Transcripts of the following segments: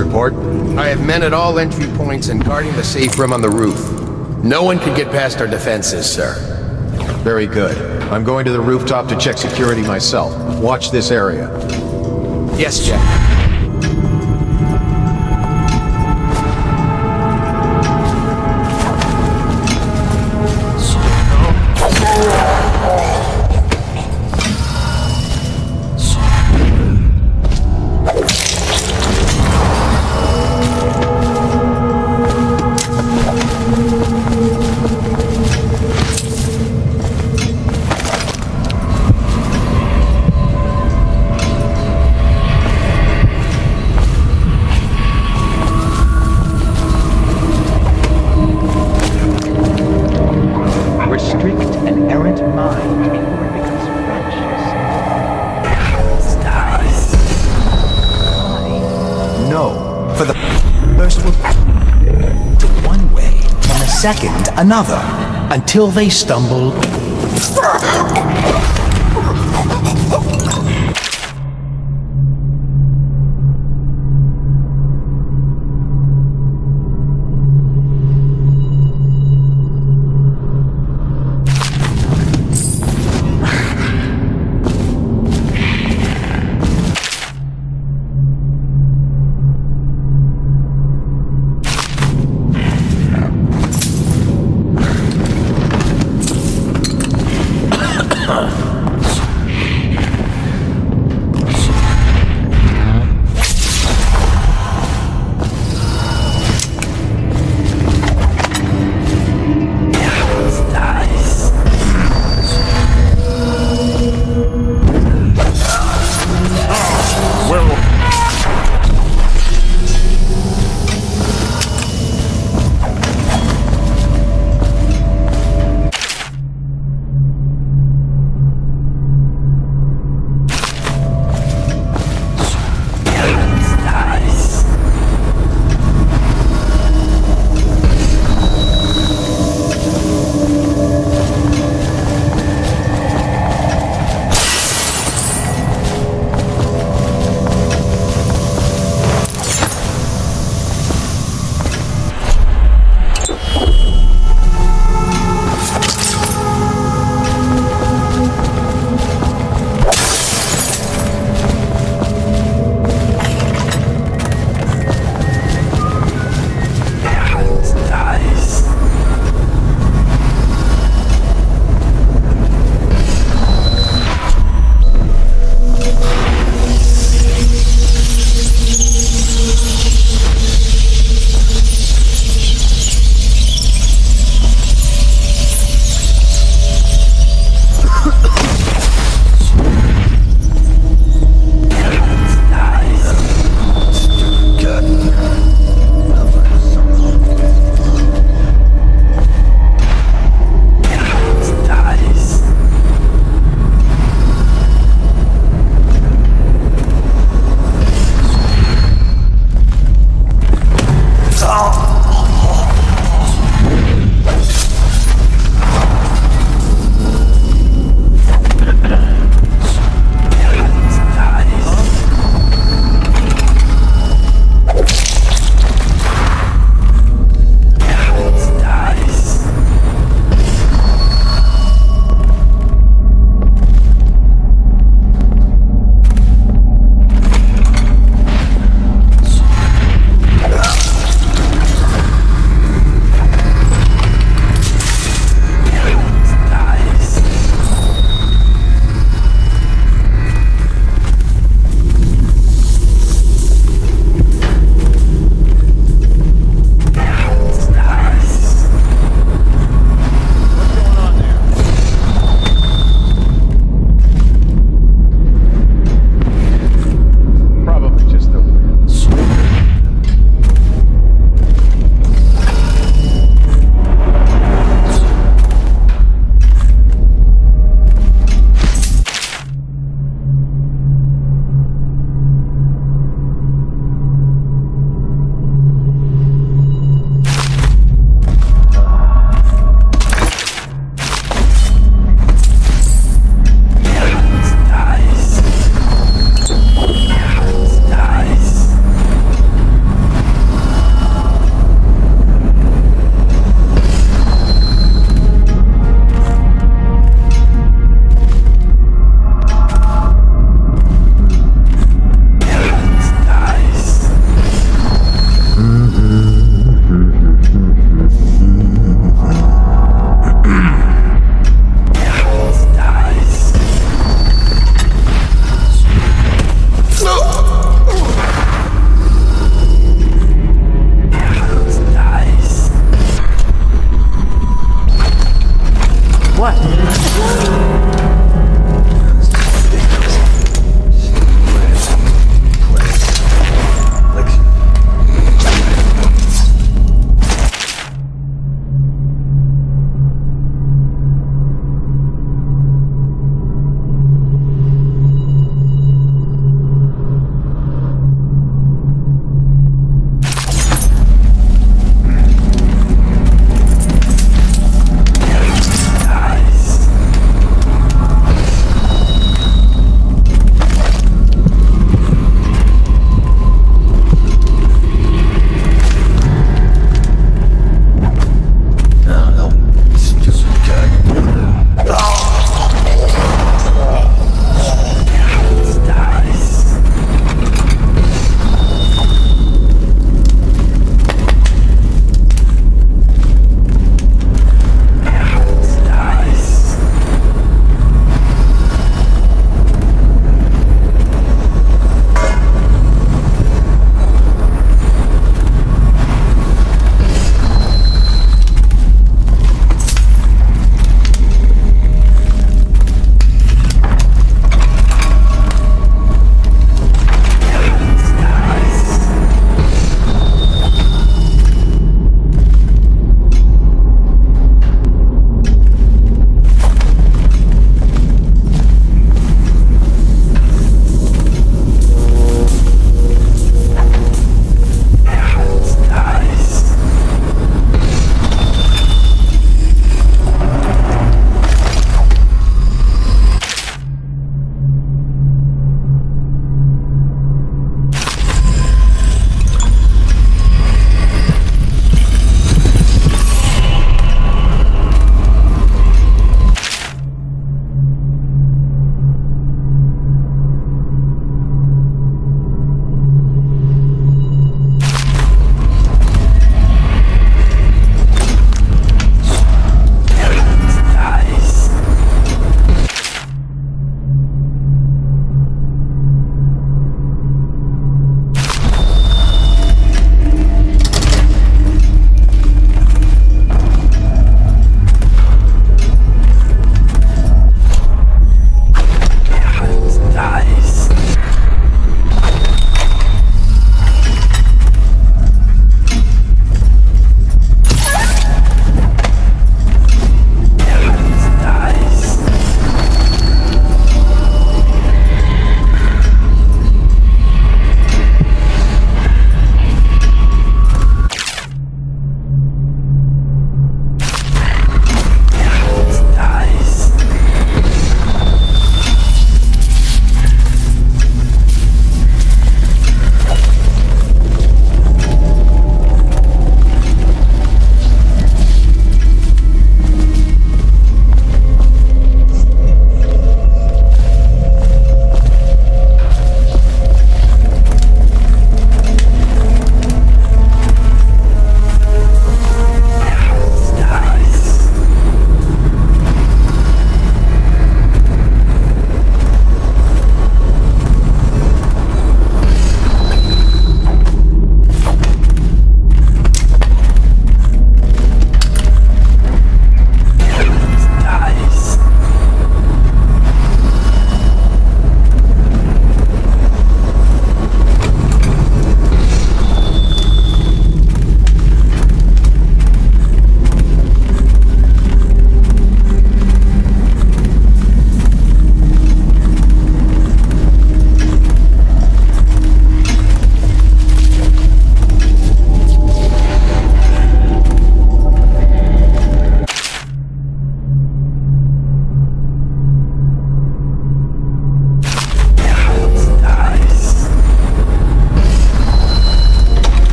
Report? I have men at all entry points and guarding the safe room on the roof. No one can get past our defenses, sir. Very good. I'm going to the rooftop to check security myself. Watch this area. Yes, Jack. Second, another, until they stumble.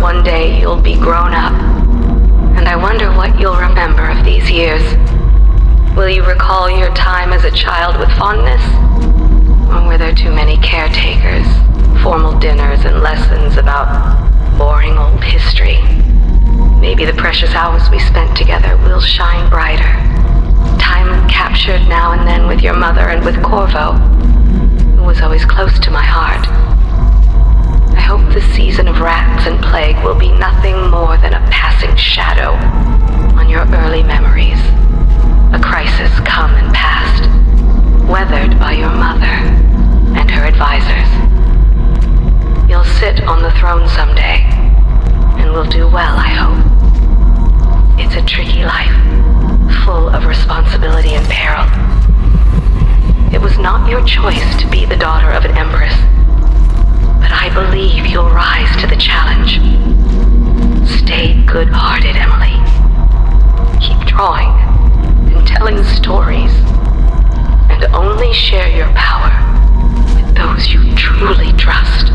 one day you'll be grown up. And I wonder what you'll remember of these years. Will you recall your time as a child with fondness? Or were there too many caretakers, formal dinners, and lessons about boring old history? Maybe the precious hours we spent together will shine brighter. Time captured now and then with your mother and with Corvo, who was always close to my heart. I hope the season of rats and plague will be nothing more than a passing shadow on your early memories. A crisis come and passed, weathered by your mother and her advisors. You'll sit on the throne someday, and will do well, I hope. It's a tricky life, full of responsibility and peril. It was not your choice to be the daughter of an Empress, but I believe you'll rise to the challenge. Stay good-hearted, Emily. Keep drawing and telling stories, and only share your power with those you truly trust.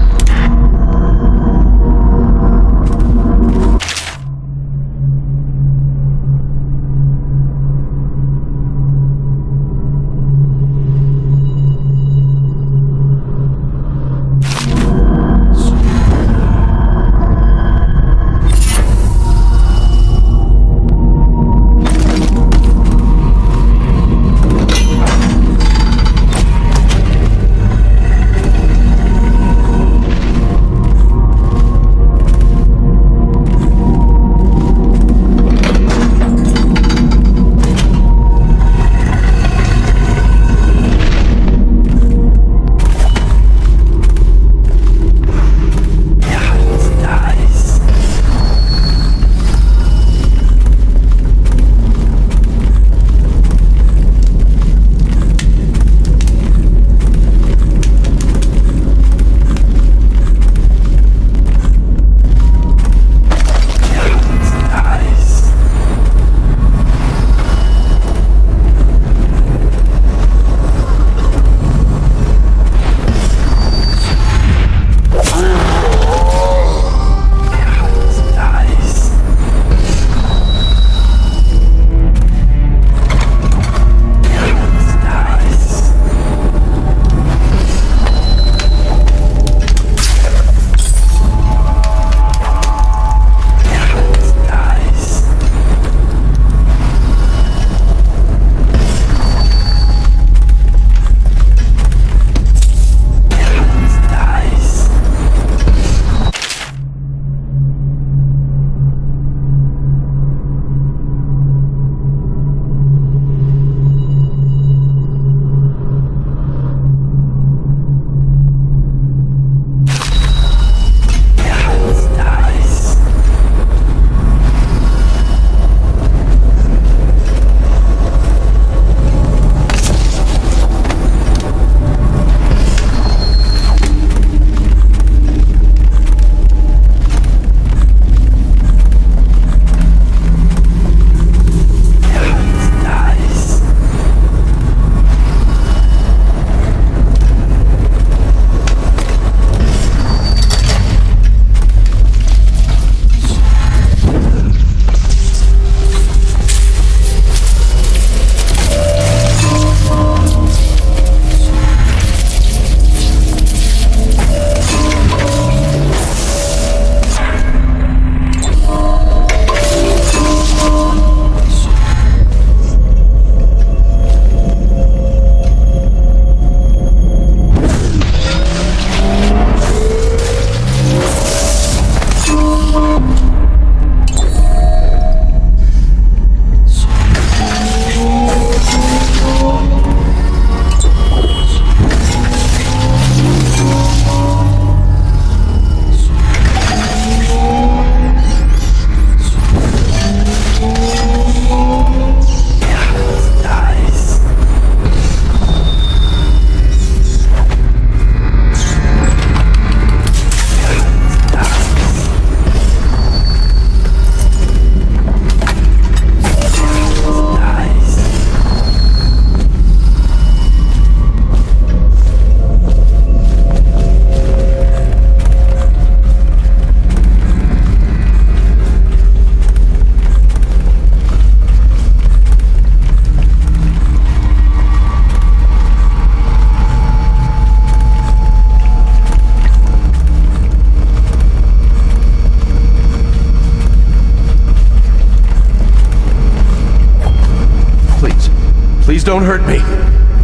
Please don't hurt me.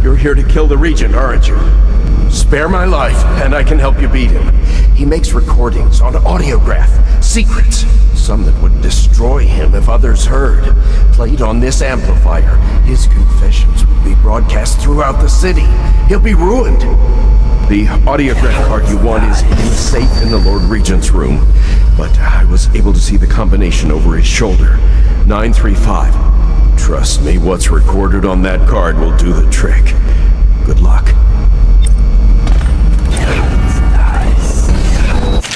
You're here to kill the Regent, aren't you? Spare my life, and I can help you beat him. He makes recordings on audiograph, secrets, some that would destroy him if others heard. Played on this amplifier, his confessions would be broadcast throughout the city. He'll be ruined. The audiograph card you want is in a safe in the Lord Regent's room, but I was able to see the combination over his shoulder. 935. Trust me, what's recorded on that card will do the trick. Good luck.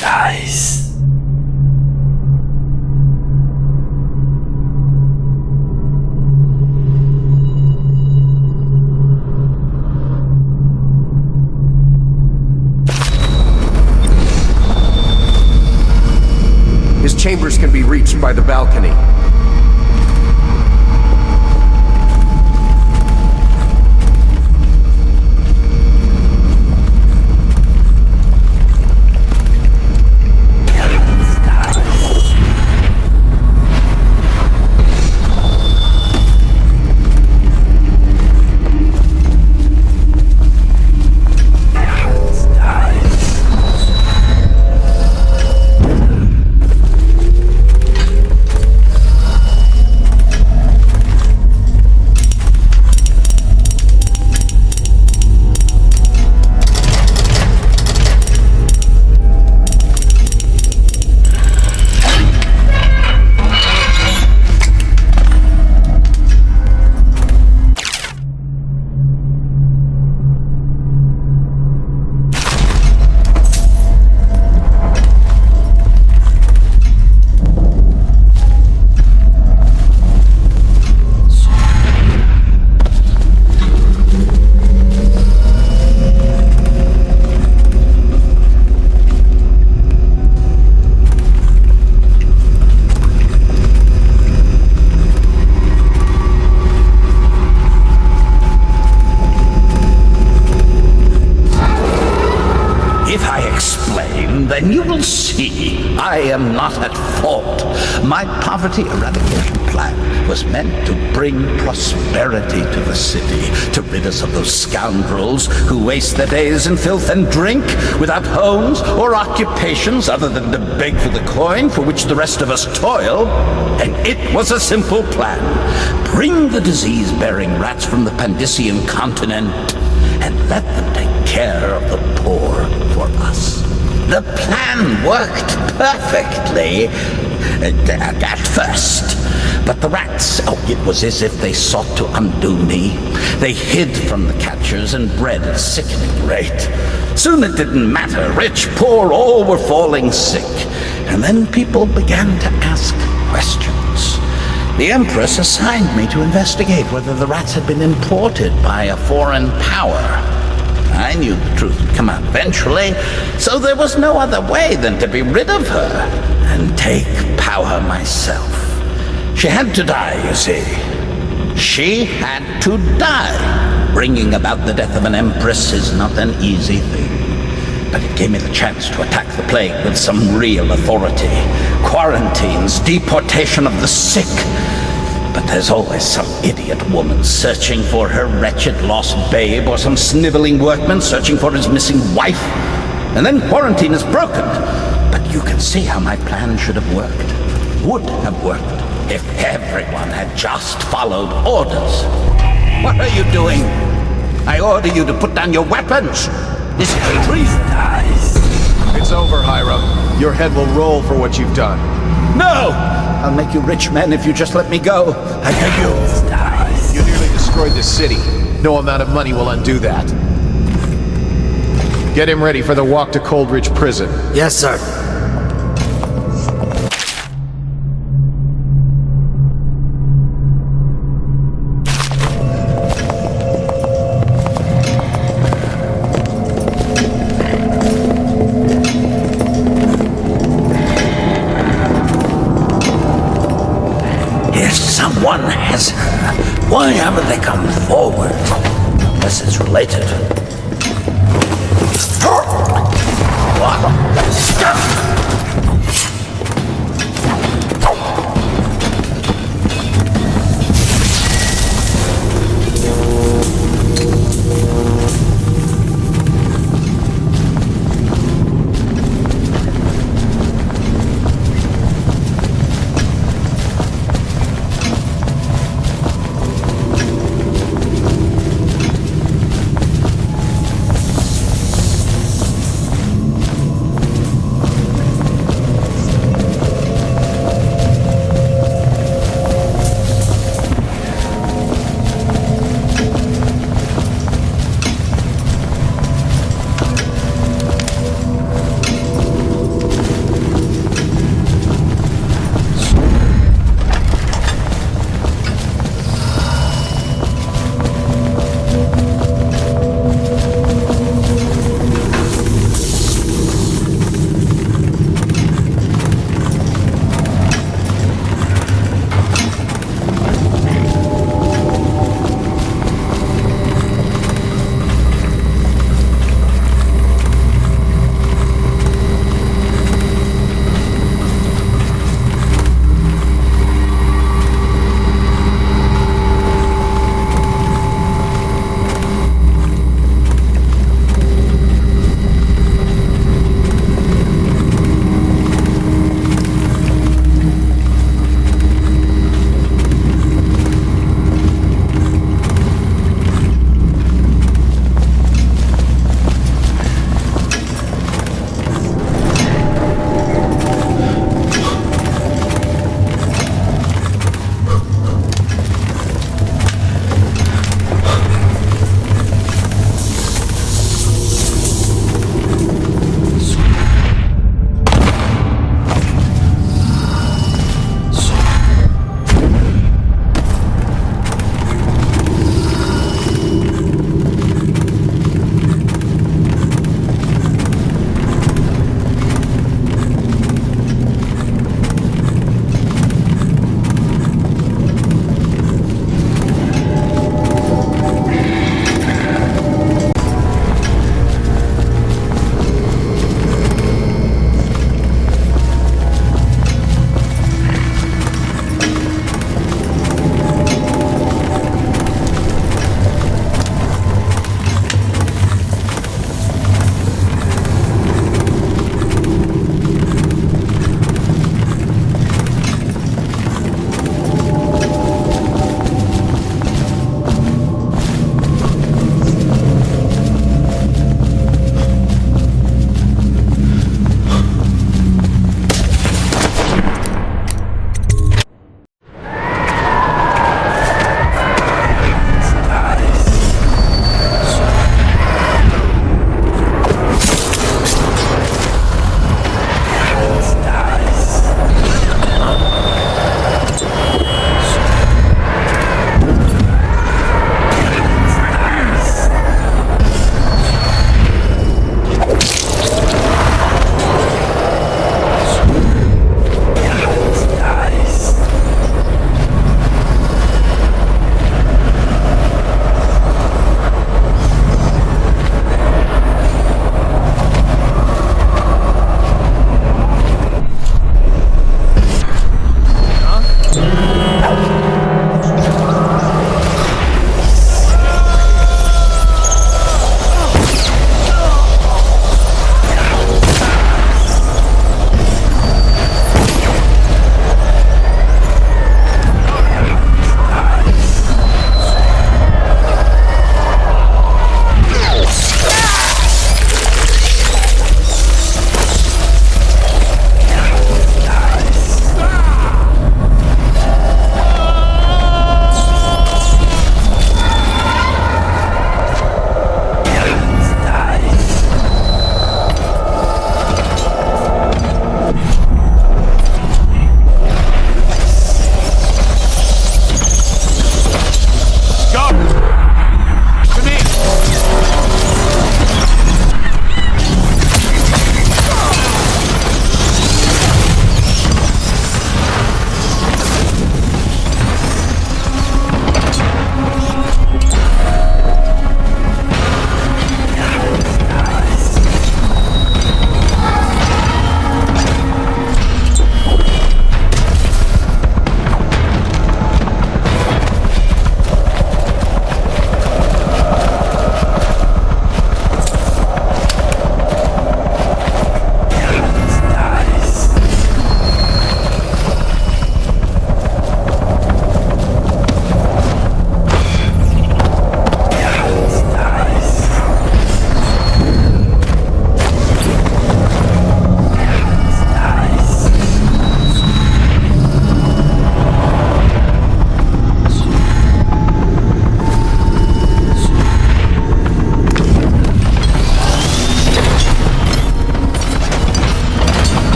Nice. His chambers can be reached by the balcony. then you will see I am not at fault. My poverty eradication plan was meant to bring prosperity to the city, to rid us of those scoundrels who waste their days in filth and drink without homes or occupations other than to beg for the coin for which the rest of us toil. And it was a simple plan. Bring the disease-bearing rats from the Pandician continent and let them take care of the poor for us. The plan worked perfectly at first. But the rats, it was as if they sought to undo me. They hid from the catchers and bred at a sickening rate. Soon it didn't matter. Rich, poor, all were falling sick. And then people began to ask questions. The Empress assigned me to investigate whether the rats had been imported by a foreign power. I knew the truth would come out eventually, so there was no other way than to be rid of her and take power myself. She had to die, you see. She had to die. Bringing about the death of an Empress is not an easy thing. But it gave me the chance to attack the plague with some real authority. Quarantines, deportation of the sick. But there's always some idiot woman searching for her wretched lost babe, or some sniveling workman searching for his missing wife. And then quarantine is broken. But you can see how my plan should have worked. Would have worked if everyone had just followed orders. What are you doing? I order you to put down your weapons. This is treason. It's over, Hiram. Your head will roll for what you've done. No! I'll make you rich men if you just let me go. I beg you. You nearly destroyed the city. No amount of money will undo that. Get him ready for the walk to Coldridge Prison. Yes, sir. One has her. Why haven't they come forward? Unless it's related.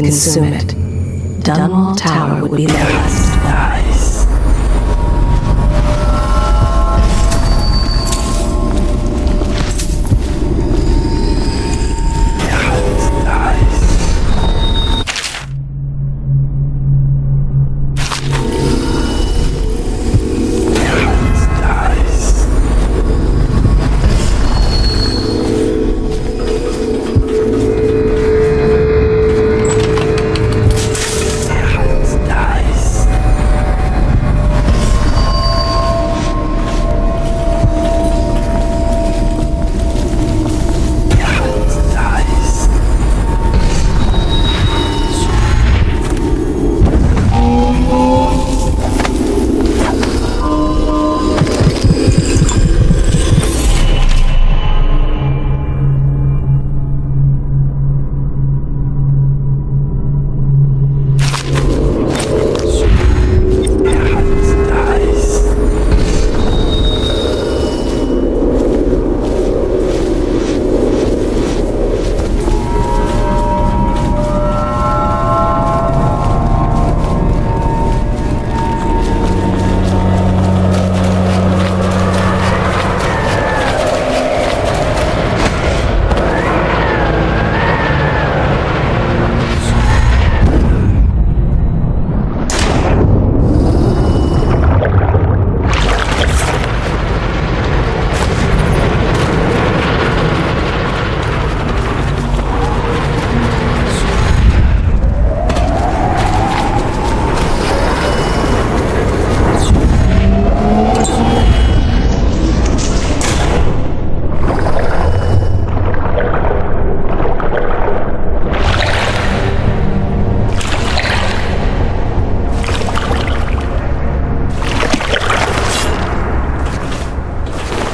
consume it, Dunwall Tower would be lost.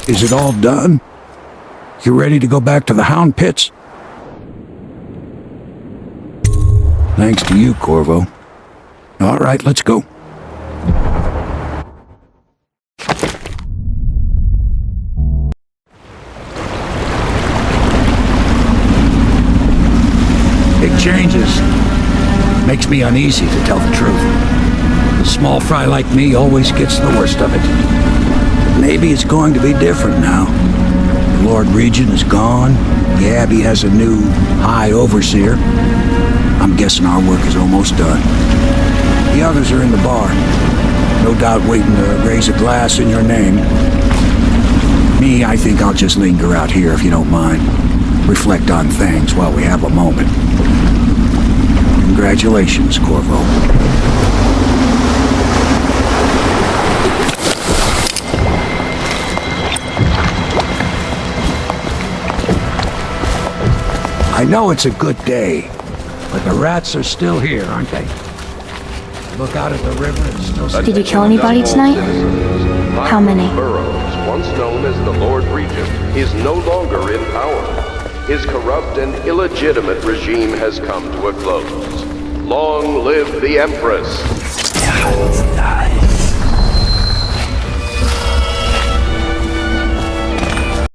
Is it all done? You ready to go back to the Hound Pits? Thanks to you, Corvo. All right, let's go. Big changes. Makes me uneasy, to tell the truth. A small fry like me always gets the worst of it. Maybe it's going to be different now. The Lord Regent is gone. The Abbey has a new High Overseer. I'm guessing our work is almost done. The others are in the bar. No doubt waiting to raise a glass in your name. Me, I think I'll just linger out here if you don't mind. Reflect on things while we have a moment. Congratulations, Corvo. I know it's a good day, but the rats are still here, aren't they? Look out at the river and still... Did you kill anybody tonight? How many? Burroughs, once known as the Lord Regent, is no longer in power. His corrupt and illegitimate regime has come to a close. Long live the Empress!